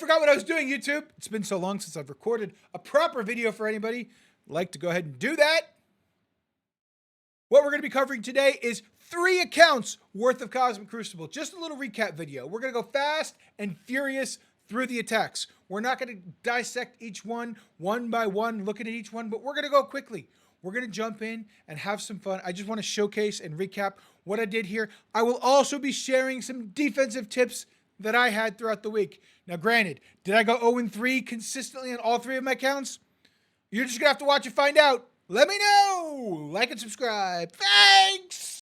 forgot what I was doing, YouTube. It's been so long since I've recorded a proper video for anybody. I'd like to go ahead and do that. What we're going to be covering today is 3 accounts worth of Cosmic Crucible. Just a little recap video. We're going to go fast and furious through the attacks. We're not going to dissect each one by one, looking at each one, but we're going to go quickly. We're going to jump in and have some fun. I just want to showcase and recap what I did here. I will also be sharing some defensive tips that I had throughout the week. Now, granted, did I go 0-3 consistently on all 3 of my accounts? You're just going to have to watch and find out. Let me know. Like and subscribe. Thanks.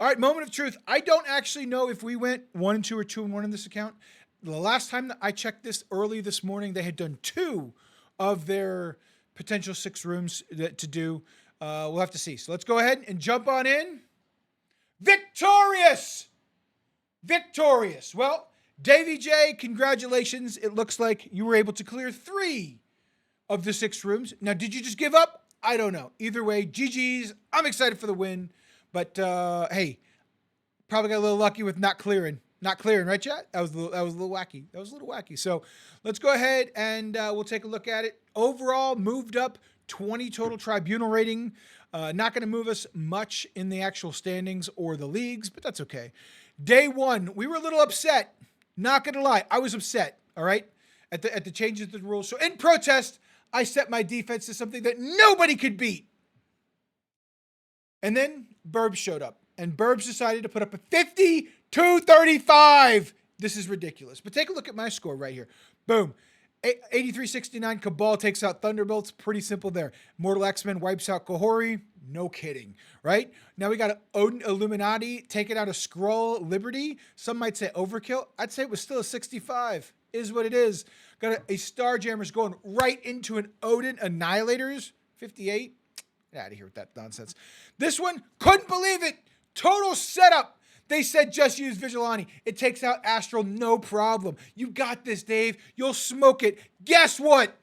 All right, moment of truth. I don't actually know if we went 1-2 or 2-1 in this account. The last time that I checked this early this morning, they had done 2 of their potential 6 rooms to do. We'll have to see. So let's go ahead and jump on in. Victorious! Victorious. Well, Davey J, congratulations. It looks like you were able to clear 3 of the 6 rooms. Now, did you just give up? I don't know. Either way, GG's. I'm excited for the win. But, hey, probably got a little lucky with not clearing. Not clearing, right, chat? That was a little wacky. That was a little wacky. So let's go ahead and we'll take a look at it. Overall, moved up 20 total tribunal rating. Not going to move us much in the actual standings or the leagues, but that's okay. Day 1, we were a little upset. Not going to lie. I was upset, all right, at the changes to the rules. So in protest, I set my defense to something that nobody could beat. And then Burbs showed up. And Burbs decided to put up a 52-35. This is ridiculous. But take a look at my score right here. Boom. 83-69. Cabal takes out Thunderbolts. Pretty simple there. Mortal X-Men wipes out Kahori. No kidding, right? Now we got Odin Illuminati taking out a Skrull Liberty. Some might say overkill. I'd say it was still a 65. Is what it is. Got a Starjammers going right into an Odin Annihilators. 58. Get out of here with that nonsense. This one, couldn't believe it. Total setup. They said just use Vigilante. It takes out Astral, no problem. You got this, Dave. You'll smoke it. Guess what?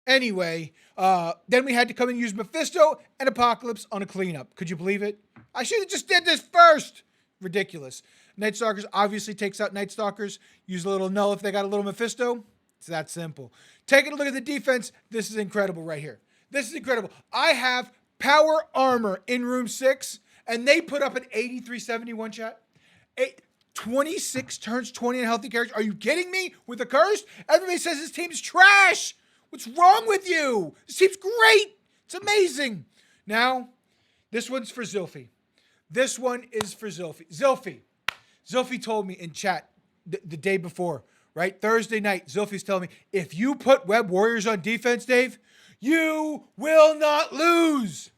Anyway, then we had to come and use Mephisto and Apocalypse on a cleanup. Could you believe it? I should have just did this first. Ridiculous. Night Stalkers obviously takes out Night Stalkers. Use a little null if they got a little Mephisto. It's that simple. Taking a look at the defense. This is incredible right here. This is incredible. I have Power Armor in room 6, and they put up an 83-71 chat. 26 turns 20 in healthy characters. Are you kidding me? With a curse? Everybody says this team's trash. What's wrong with you? This team's great. It's amazing. Now, this one's for Zilphy. This one is for Zilphy. Zilphy told me in chat the day before, right? Thursday night, Zilphy's telling me, if you put Web Warriors on defense, Dave, you will not lose.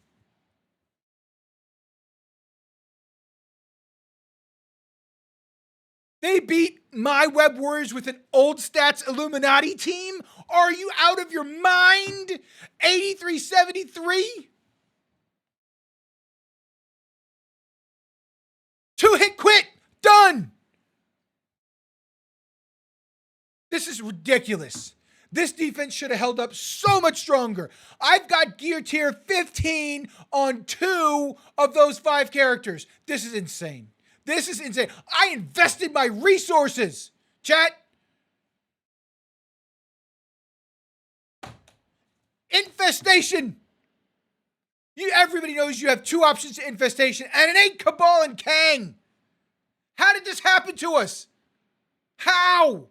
They beat my Web Warriors with an old stats Illuminati team? Are you out of your mind? 83-73? 2-hit quit. Done. This is ridiculous. This defense should have held up so much stronger. I've got gear tier 15 on 2 of those 5 characters. This is insane. This is insane. I invested my resources. Chat. Infestation. Everybody knows you have 2 options to infestation, and it ain't Cabal and Kang. How did this happen to us? How?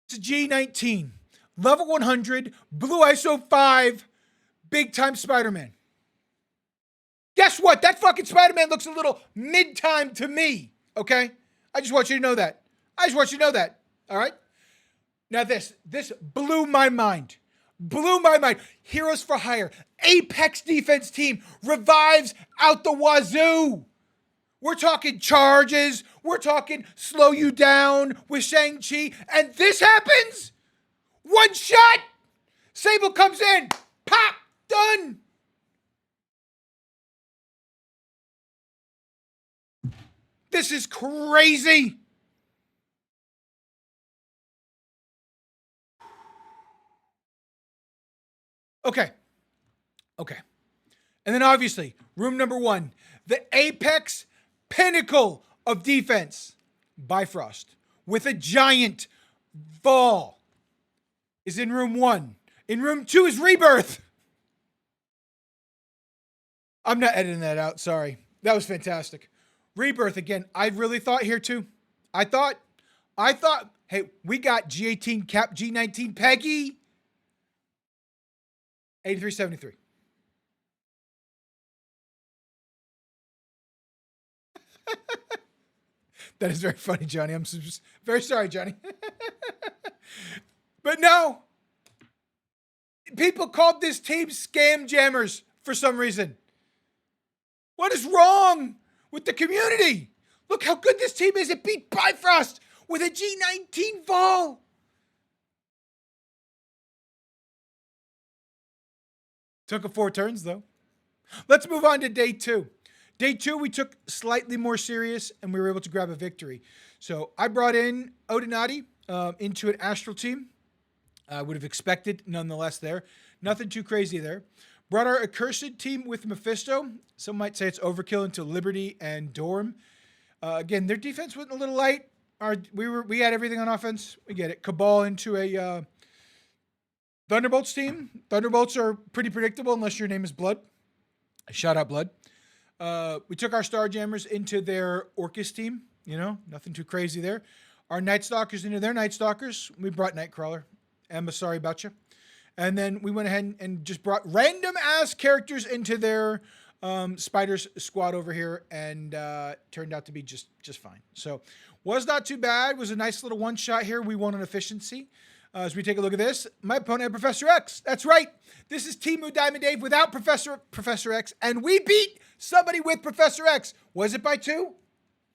It's a G19. Level 100. Blue ISO 5. Big time Spider-Man. Guess what? That fucking Spider-Man looks a little mid-time to me. Okay? I just want you to know that. All right? Now this blew my mind. Heroes for Hire. Apex defense team revives out the wazoo. We're talking charges. We're talking slow you down with Shang-Chi. And this happens? One shot. Sable comes in. Pop. Done. This is crazy. Okay. And then obviously, room number 1, the apex pinnacle of defense, Bifrost, with a giant ball, is in room 1. In room 2 is Rebirth. I'm not editing that out. Sorry. That was fantastic. Rebirth again. I really thought here too. I thought, hey, we got G18 Cap G19 Peggy. 8373. That is very funny, Johnny. I'm very sorry, Johnny. But no. People called this team Scam Jammers for some reason. What is wrong with the community? Look how good this team is. It beat Bifrost with a G19 Vol. Took a 4 turns, though. Let's move on to day 2. Day 2, we took slightly more serious, and we were able to grab a victory. So I brought in Odinati into an Astral team. I would have expected, nonetheless, there. Nothing too crazy there. Brought our Accursed team with Mephisto. Some might say it's overkill into Liberty and Dorm. Again, their defense went a little light. We had everything on offense. We get it. Cabal into a Thunderbolts team. Thunderbolts are pretty predictable unless your name is Blood. Shout out Blood. We took our Starjammers into their Orcus team. You know, nothing too crazy there. Our Night Stalkers into their Night Stalkers. We brought Nightcrawler. Emma, sorry about you. And then we went ahead and just brought random ass characters into their Spiders squad over here, and turned out to be just fine. So was not too bad. Was a nice little one shot here. We won on efficiency. As we take a look at this, my opponent had Professor X. That's right. This is Temu Diamond Dave without Professor X, and we beat somebody with Professor X. Was it by 2?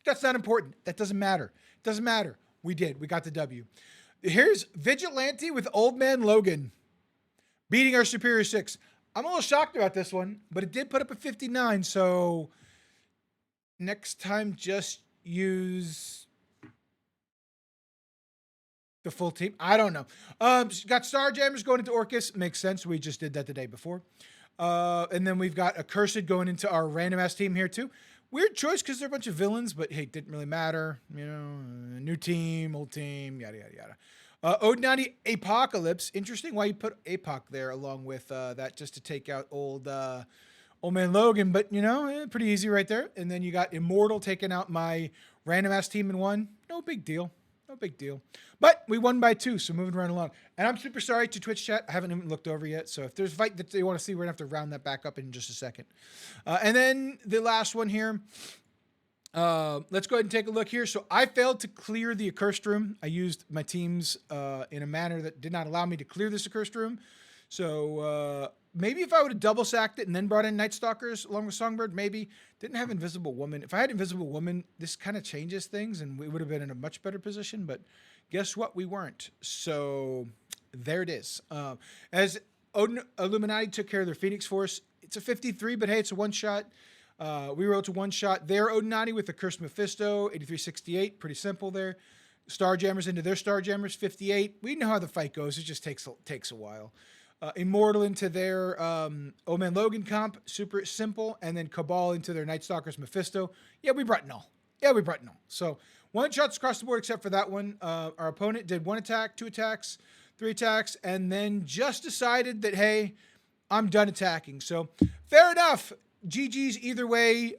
That's not important. That doesn't matter. It doesn't matter. We did. We got the W. Here's Vigilante with Old Man Logan beating our Superior 6. I'm a little shocked about this one, but it did put up a 59, so next time just use the full team. I don't know. Got Starjammers going into Orcus. Makes sense. We just did that the day before. And then we've got Accursed going into our random ass team here too. Weird choice because they're a bunch of villains, but hey, didn't really matter. You know, new team, old team, yada, yada, yada. Odinati Apocalypse. Interesting why you put Apoc there along with that, just to take out old man Logan. But, you know, pretty easy right there. And then you got Immortal taking out my random ass team in 1. No big deal. No big deal. But we won by 2, so moving right along. And I'm super sorry to Twitch chat. I haven't even looked over yet. So if there's a fight that they want to see, we're going to have to round that back up in just a second. And then the last one here. Let's go ahead and take a look here. So I failed to clear the accursed room. I used my teams in a manner that did not allow me to clear this accursed room. So maybe if I would have double sacked it and then brought in Night Stalkers along with Songbird, maybe. Didn't have Invisible Woman. If I had Invisible Woman, this kind of changes things and we would have been in a much better position. But guess what? We weren't. So there it is. As Odin Illuminati took care of their Phoenix Force, it's a 53, but hey, it's a one-shot. We were able to one-shot their Odinati with the Cursed Mephisto, 8368. Pretty simple there. Starjammers into their Starjammers, 58. We know how the fight goes. It just takes a while. Immortal into their Old Man Logan comp, super simple. And then Cabal into their Night Stalkers Mephisto. Yeah, we brought null. So one-shots across the board except for that one. Our opponent did 1 attack, 2 attacks, 3 attacks, and then just decided that, hey, I'm done attacking. So fair enough. GG's either way,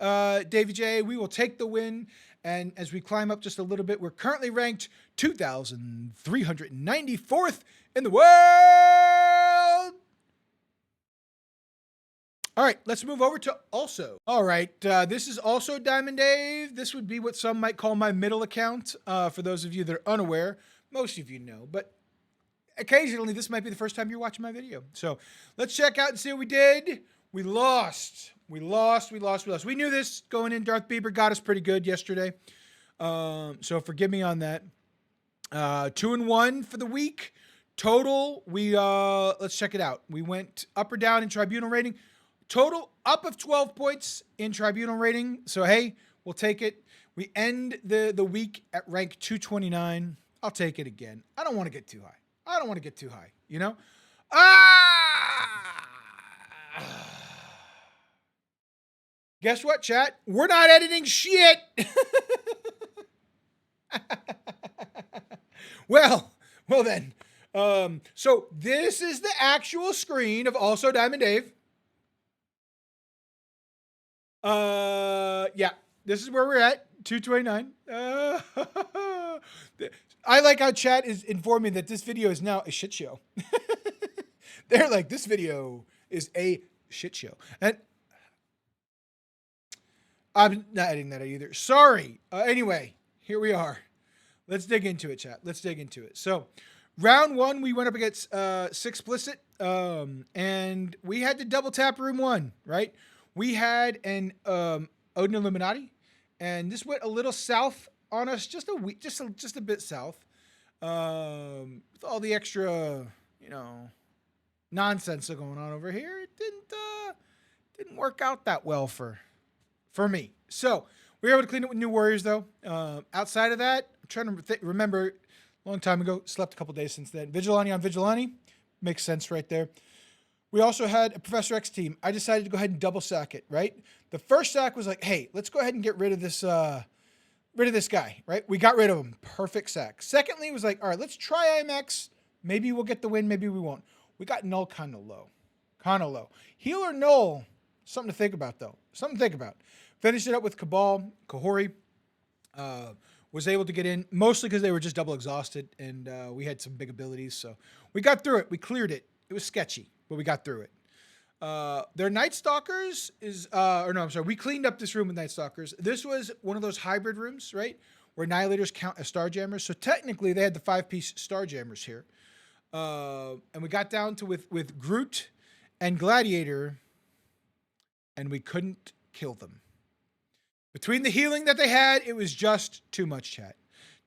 Davey J. We will take the win. And as we climb up just a little bit, we're currently ranked 2,394th in the world. All right, let's move over to Also. All right, this is Also Diamond Dave. This would be what some might call my middle account. For those of you that are unaware, most of you know, but occasionally this might be the first time you're watching my video. So let's check out and see what we did. We lost. We knew this going in. Darth Bieber got us pretty good yesterday. So forgive me on that. 2-1 for the week. Total, let's check it out. We went up or down in Tribunal rating. Total up of 12 points in Tribunal rating. So, hey, we'll take it. We end the week at rank 229. I'll take it again. I don't want to get too high. You know? Guess what, chat? We're not editing shit. well then. So this is the actual screen of Also Diamond Dave. Yeah, this is where we're at. 229. I like how chat is informing that this video is now a shit show. They're like, this video is a shit show. And I'm not editing that either. Sorry. Anyway, here we are. Let's dig into it, chat. Let's dig into it. So, round one, we went up against Sixplicit, and we had to double tap room one, right? We had an Odin Illuminati, and this went a little south on us, just a bit south, with all the extra, nonsense going on over here. It didn't work out that well for me. So we were able to clean it with new warriors, though. Outside of that, I'm trying to remember. A long time ago, slept a couple days since then. Vigilante on Vigilante makes sense right there. We also had a Professor X team. I decided to go ahead and double sack it. Right, the first sack was like, hey, let's go ahead and get rid of this guy. Right, we got rid of him. Perfect sack. Secondly, it was like, all right, let's try IMX. Maybe we'll get the win. Maybe we won't. We got Null kind of low. Healer Null. Something to think about, though. Finished it up with Cabal, Kahori. Was able to get in, mostly because they were just double exhausted, and we had some big abilities. So we got through it. We cleared it. It was sketchy, but we got through it. Their Night Stalkers we cleaned up this room with Night Stalkers. This was one of those hybrid rooms, right, where Annihilators count as Starjammers. So technically, they had the 5-piece Starjammers here. And we got down to with Groot and Gladiator, and we couldn't kill them. Between the healing that they had, it was just too much, chat.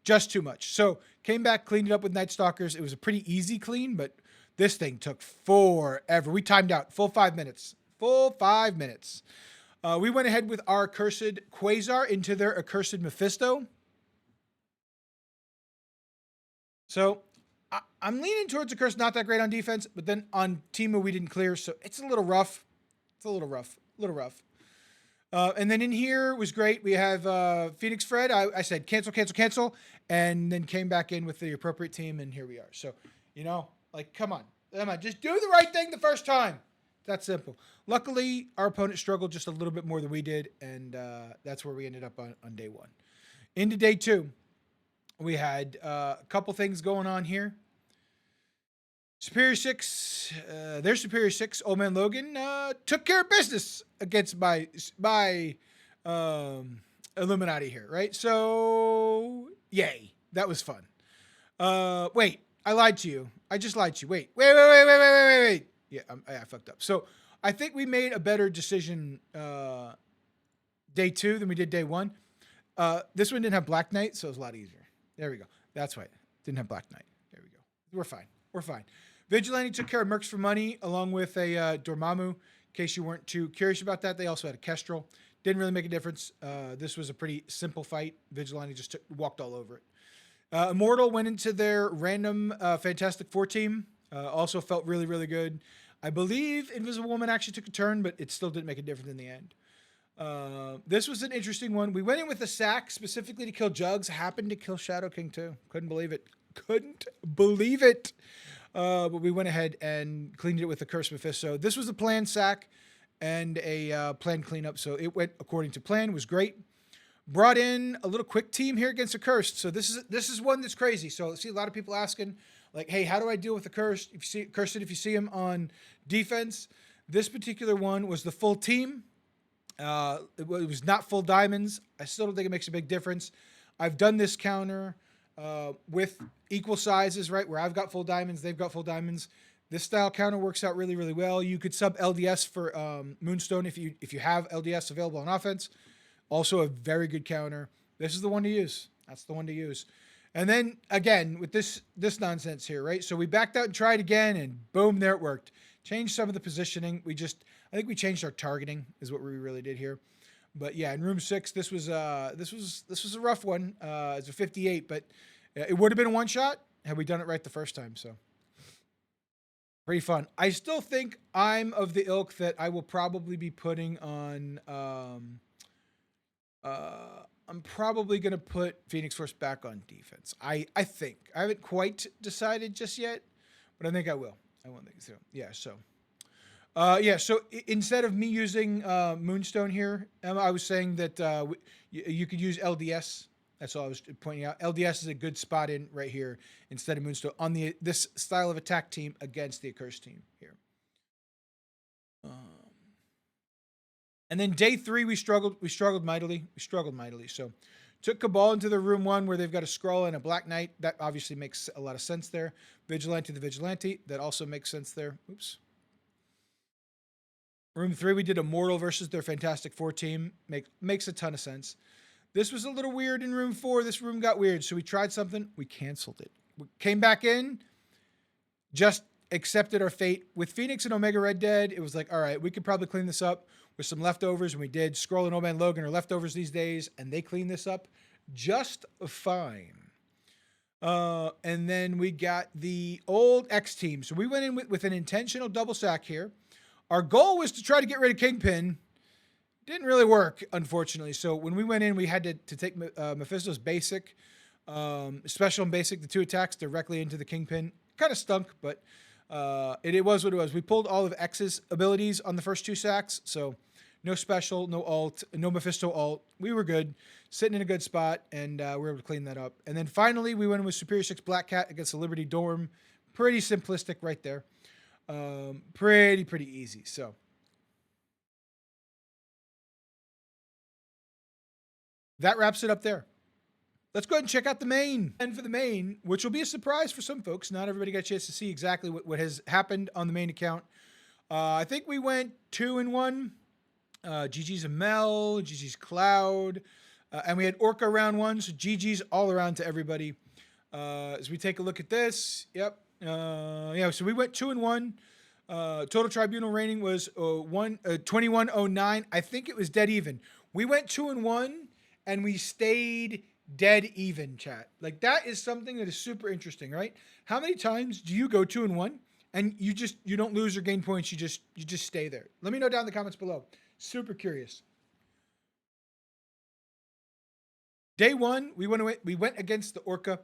Just too much. So came back, cleaned it up with Night Stalkers. It was a pretty easy clean, but this thing took forever. We timed out. Full 5 minutes. We went ahead with our Accursed Quasar into their Accursed Mephisto. So I'm leaning towards Accursed, not that great on defense, but then on Temu we didn't clear, so it's a little rough. And then in here was great. We have Phoenix Fred. I said cancel, and then came back in with the appropriate team, and here we are. So, come on, just do the right thing the first time. That simple. Luckily, our opponent struggled just a little bit more than we did, and that's where we ended up on day one. Into day two, we had a couple things going on here. Superior 6, their Superior 6, Old Man Logan, took care of business against my Illuminati here, right? So, yay. That was fun. Wait, I lied to you. I just lied to you. Wait. Yeah, I fucked up. So, I think we made a better decision day two than we did day one. This one didn't have Black Knight, so it was a lot easier. There we go. That's right. Didn't have Black Knight. There we go. We're fine. Vigilante took care of Mercs for money, along with a Dormammu. In case you weren't too curious about that, they also had a Kestrel. Didn't really make a difference. This was a pretty simple fight. Vigilante just walked all over it. Immortal went into their random Fantastic Four team. Also felt really, really good. I believe Invisible Woman actually took a turn, but it still didn't make a difference in the end. This was an interesting one. We went in with a sack specifically to kill Jugs. Happened to kill Shadow King too. Couldn't believe it. But we went ahead and cleaned it with the Curse Mephisto. This was a planned sack and a planned cleanup, so it went according to plan. Was great. Brought in a little quick team here against the Cursed. So this is one that's crazy. So I see a lot of people asking, like, hey, how do I deal with the Cursed? If you see him on defense, this particular one was the full team. It was not full diamonds. I still don't think it makes a big difference. I've done this counter with equal sizes, right? Where I've got full diamonds, they've got full diamonds. This style counter works out really, really well. You could sub LDS for Moonstone if you have LDS available on offense. Also a very good counter. This is the one to use. That's the one to use. And then again with this nonsense here, right? So we backed out and tried again, and boom, there it worked. Changed some of the positioning. I think we changed our targeting is what we really did here. But yeah, in room 6, this was a rough one. It's a 58, but it would have been a one shot had we done it right the first time. So Pretty fun. I still think I'm of the ilk that I will probably be putting on. I'm probably gonna put Phoenix Force back on defense. I think I haven't quite decided just yet, but I think I will. I won't think so. Yeah. So. Yeah. So instead of me using Moonstone here, Emma, I was saying that you could use LDS. That's all I was pointing out. LDS is a good spot in right here instead of Moonstone on this style of attack team against the Accursed team here. And then day 3 we struggled mightily. So took Cabal into the room 1 where they've got a Skrull and a Black Knight. That obviously makes a lot of sense there. Vigilante the Vigilante. That also makes sense there. Oops. Room 3 we did Immortal versus their Fantastic Four team. Makes a ton of sense. This was a little weird in room 4. This room got weird. So we tried something. We canceled it. We came back in. Just accepted our fate. With Phoenix and Omega Red dead, it was like, all right, we could probably clean this up with some leftovers. And we did. Skrull and Old Man Logan are leftovers these days. And they cleaned this up just fine. And then we got the old X team. So we went in with an intentional double sack here. Our goal was to try to get rid of Kingpin. Didn't really work, unfortunately. So when we went in, we had to take Mephisto's basic, special and basic, the 2 attacks directly into the Kingpin. Kind of stunk, but it was what it was. We pulled all of X's abilities on the first 2 sacks. So no special, no alt, no Mephisto alt. We were good, sitting in a good spot, and we were able to clean that up. And then finally, we went in with Superior 6 Black Cat against the Liberty Dorm. Pretty simplistic right there. Pretty easy. So. That wraps it up there. Let's go ahead and check out the main. And for the main, which will be a surprise for some folks, not everybody got a chance to see exactly what has happened on the main account. I think we went 2-1. GG's Amel, GG's Cloud, and we had Orca round 1, so GG's all around to everybody. As we take a look at this, yep. Yeah, so we went 2-1. Total Tribunal rating was 2109. I think it was dead even. We went 2-1. And we stayed dead even, chat. Like, that is something that is super interesting, right? How many times do you go 2-1 and you don't lose or gain points, you just stay there? Let me know down in the comments below. Super curious. Day 1, we went against the Orca.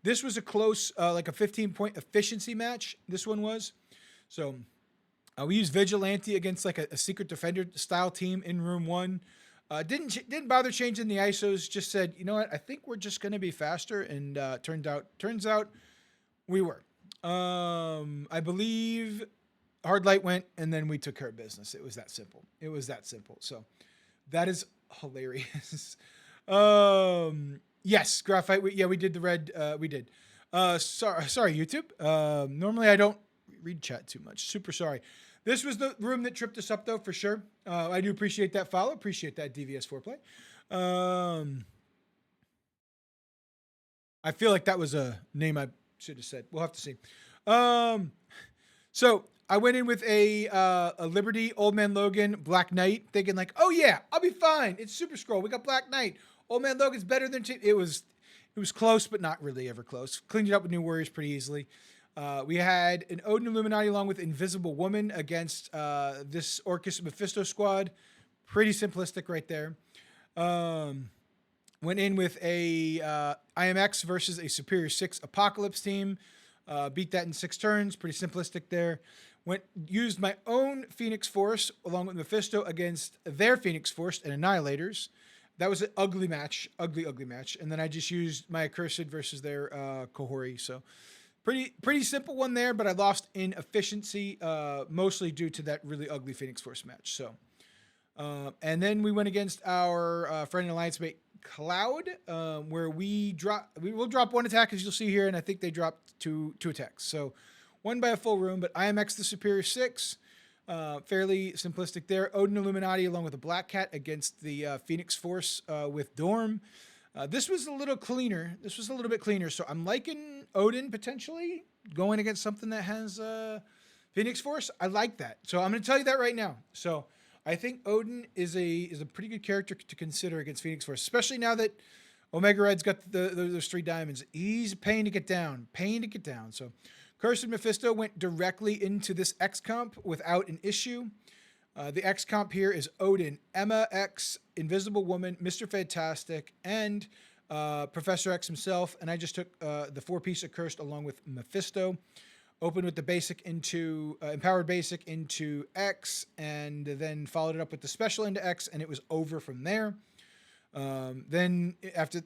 This was a close, like a 15-point efficiency match. This one was. So we used Vigilante against like a Secret Defender style team in room 1. Didn't bother changing the ISOs. Just said, you know what? I think we're just gonna be faster, and turns out we were. I believe Hard Light went, and then we took care of business. It was that simple. So that is hilarious. Yes, Graphite. We did the red. We did. Sorry, YouTube. Normally I don't read chat too much. Super sorry. This was the room that tripped us up, though, for sure. I do appreciate that follow. Appreciate that DVS foreplay. I feel like that was a name I should have said. We'll have to see. So I went in with a Liberty, Old Man Logan, Black Knight, thinking like, oh yeah, I'll be fine. It's Super Skrull. We got Black Knight. Old Man Logan's better than it was close, but not really ever close. Cleaned it up with New Warriors pretty easily. We had an Odin Illuminati along with Invisible Woman against this Orcus Mephisto squad. Pretty simplistic right there. Went in with a IMX versus a Superior 6 Apocalypse team. Beat that in 6 turns. Pretty simplistic there. Used my own Phoenix Force along with Mephisto against their Phoenix Force and Annihilators. That was an ugly match. Ugly match. And then I just used my Accursed versus their Kohori. So pretty simple one there, but I lost in efficiency, mostly due to that really ugly Phoenix Force match. So, and then we went against our friend and alliance mate Cloud, where we will drop 1 attack, as you'll see here, and I think they dropped two attacks. So, 1 by a full room, but IMX the Superior 6, fairly simplistic there. Odin Illuminati along with a Black Cat against the Phoenix Force with Dorm. This was a little cleaner. This was a little bit cleaner. So I'm liking Odin potentially going against something that has Phoenix Force. I like that. So I'm going to tell you that right now. So I think Odin is a pretty good character to consider against Phoenix Force, especially now that Omega Red's got those 3 diamonds. He's a pain to get down. So Cursed Mephisto went directly into this X comp without an issue. The X comp here is Odin, Emma X, Invisible Woman, Mr. Fantastic, and Professor X himself. And I just took the 4-piece of Cursed along with Mephisto. Opened with the basic into empowered basic into X, and then followed it up with the special into X, and it was over from there. Then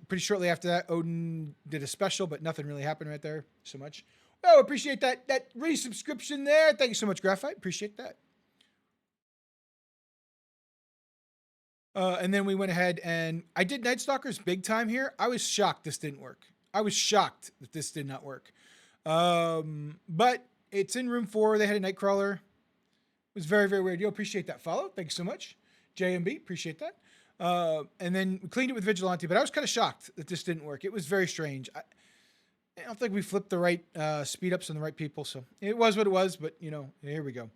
pretty shortly after that, Odin did a special, but nothing really happened right there so much. Oh, appreciate that resubscription there. Thank you so much, Graphite. Appreciate that. And then we went ahead and I did Night Stalkers big time here. I was shocked this didn't work. I was shocked that this did not work. But it's in room 4. They had a Nightcrawler. It was very, very weird. Yo, appreciate that follow. Thank you so much. JMB, appreciate that. And then we cleaned it with Vigilante, but I was kind of shocked that this didn't work. It was very strange. I don't think we flipped the right speed ups on the right people, so it was what it was, but you know, here we go.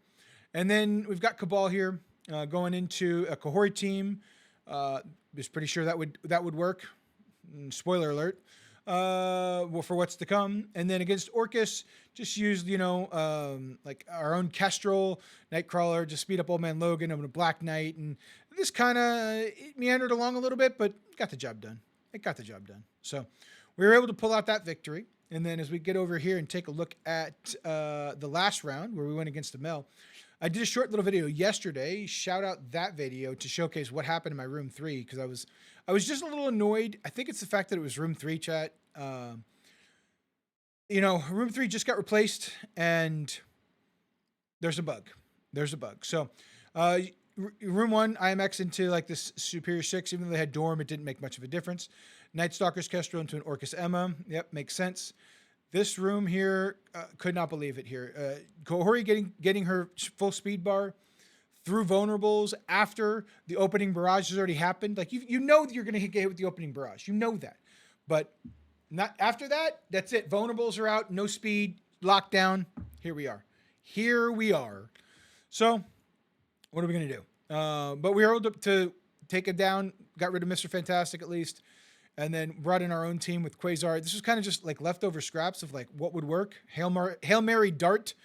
And then we've got Cabal here going into a Kahori team. Was pretty sure that would work. Spoiler alert. Well, for what's to come. And then against Orcus, just used, you know, like our own Kestrel, Nightcrawler, just speed up Old Man Logan. I'm a Black Knight, and this kind of meandered along a little bit, but got the job done. It got the job done. So we were able to pull out that victory. And then as we get over here and take a look at the last round where we went against the Mel, I did a short little video yesterday. Shout out that video to showcase what happened in my room 3, because I was just a little annoyed. I think it's the fact that it was room 3, chat. You know, room 3 just got replaced, and there's a bug. There's a bug. So room 1, IMX into like this Superior 6. Even though they had Dorm, it didn't make much of a difference. Night Stalker's Kestrel into an Orcus Emma. Yep, makes sense. This room here, could not believe it here. Kahori getting her full speed bar through vulnerables after the opening barrage has already happened. Like you know that you're going to get hit with the opening barrage. You know that. But not after that, that's it. Vulnerables are out, no speed, lockdown. Here we are. Here we are. So what are we going to do? But we were able to take it down, got rid of Mr. Fantastic at least. And then brought in our own team with Quasar. This was kind of just like leftover scraps of like what would work. Hail Mary dart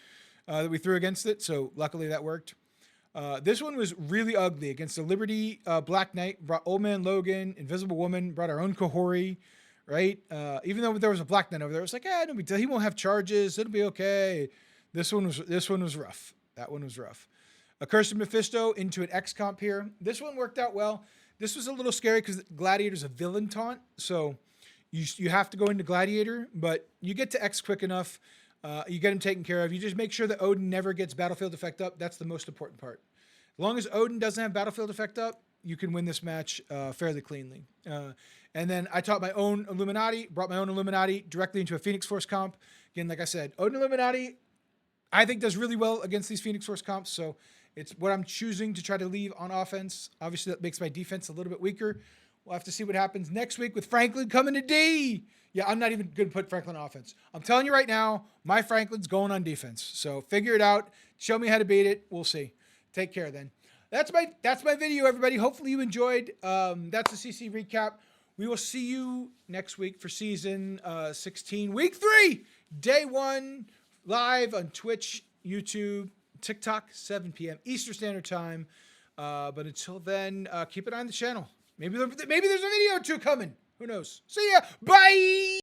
that we threw against it. So luckily that worked. This one was really ugly against the Liberty Black Knight. Brought Old Man Logan, Invisible Woman. Brought our own Kahori, right? Even though there was a Black Knight over there, it was like, no big deal. He won't have charges. It'll be okay. This one was rough. That one was rough. A Cursed Mephisto into an X comp here. This one worked out well. This was a little scary because Gladiator's a villain taunt, so you have to go into Gladiator, but you get to X quick enough. You get him taken care of. You just make sure that Odin never gets Battlefield Effect up. That's the most important part. As long as Odin doesn't have Battlefield Effect up, you can win this match fairly cleanly. And then I taught my own Illuminati, brought my own Illuminati directly into a Phoenix Force comp. Again, like I said, Odin Illuminati, I think does really well against these Phoenix Force comps, so it's what I'm choosing to try to leave on offense. Obviously, that makes my defense a little bit weaker. We'll have to see what happens next week with Franklin coming to D. Yeah, I'm not even going to put Franklin on offense. I'm telling you right now, my Franklin's going on defense. So figure it out. Show me how to beat it. We'll see. Take care then. That's my video, everybody. Hopefully you enjoyed. That's the CC recap. We will see you next week for season 16, week 3, day 1, live on Twitch, YouTube, TikTok, 7 p.m. Eastern Standard Time. But until then, keep an eye on the channel. Maybe there's a video or 2 coming. Who knows? See ya. Bye.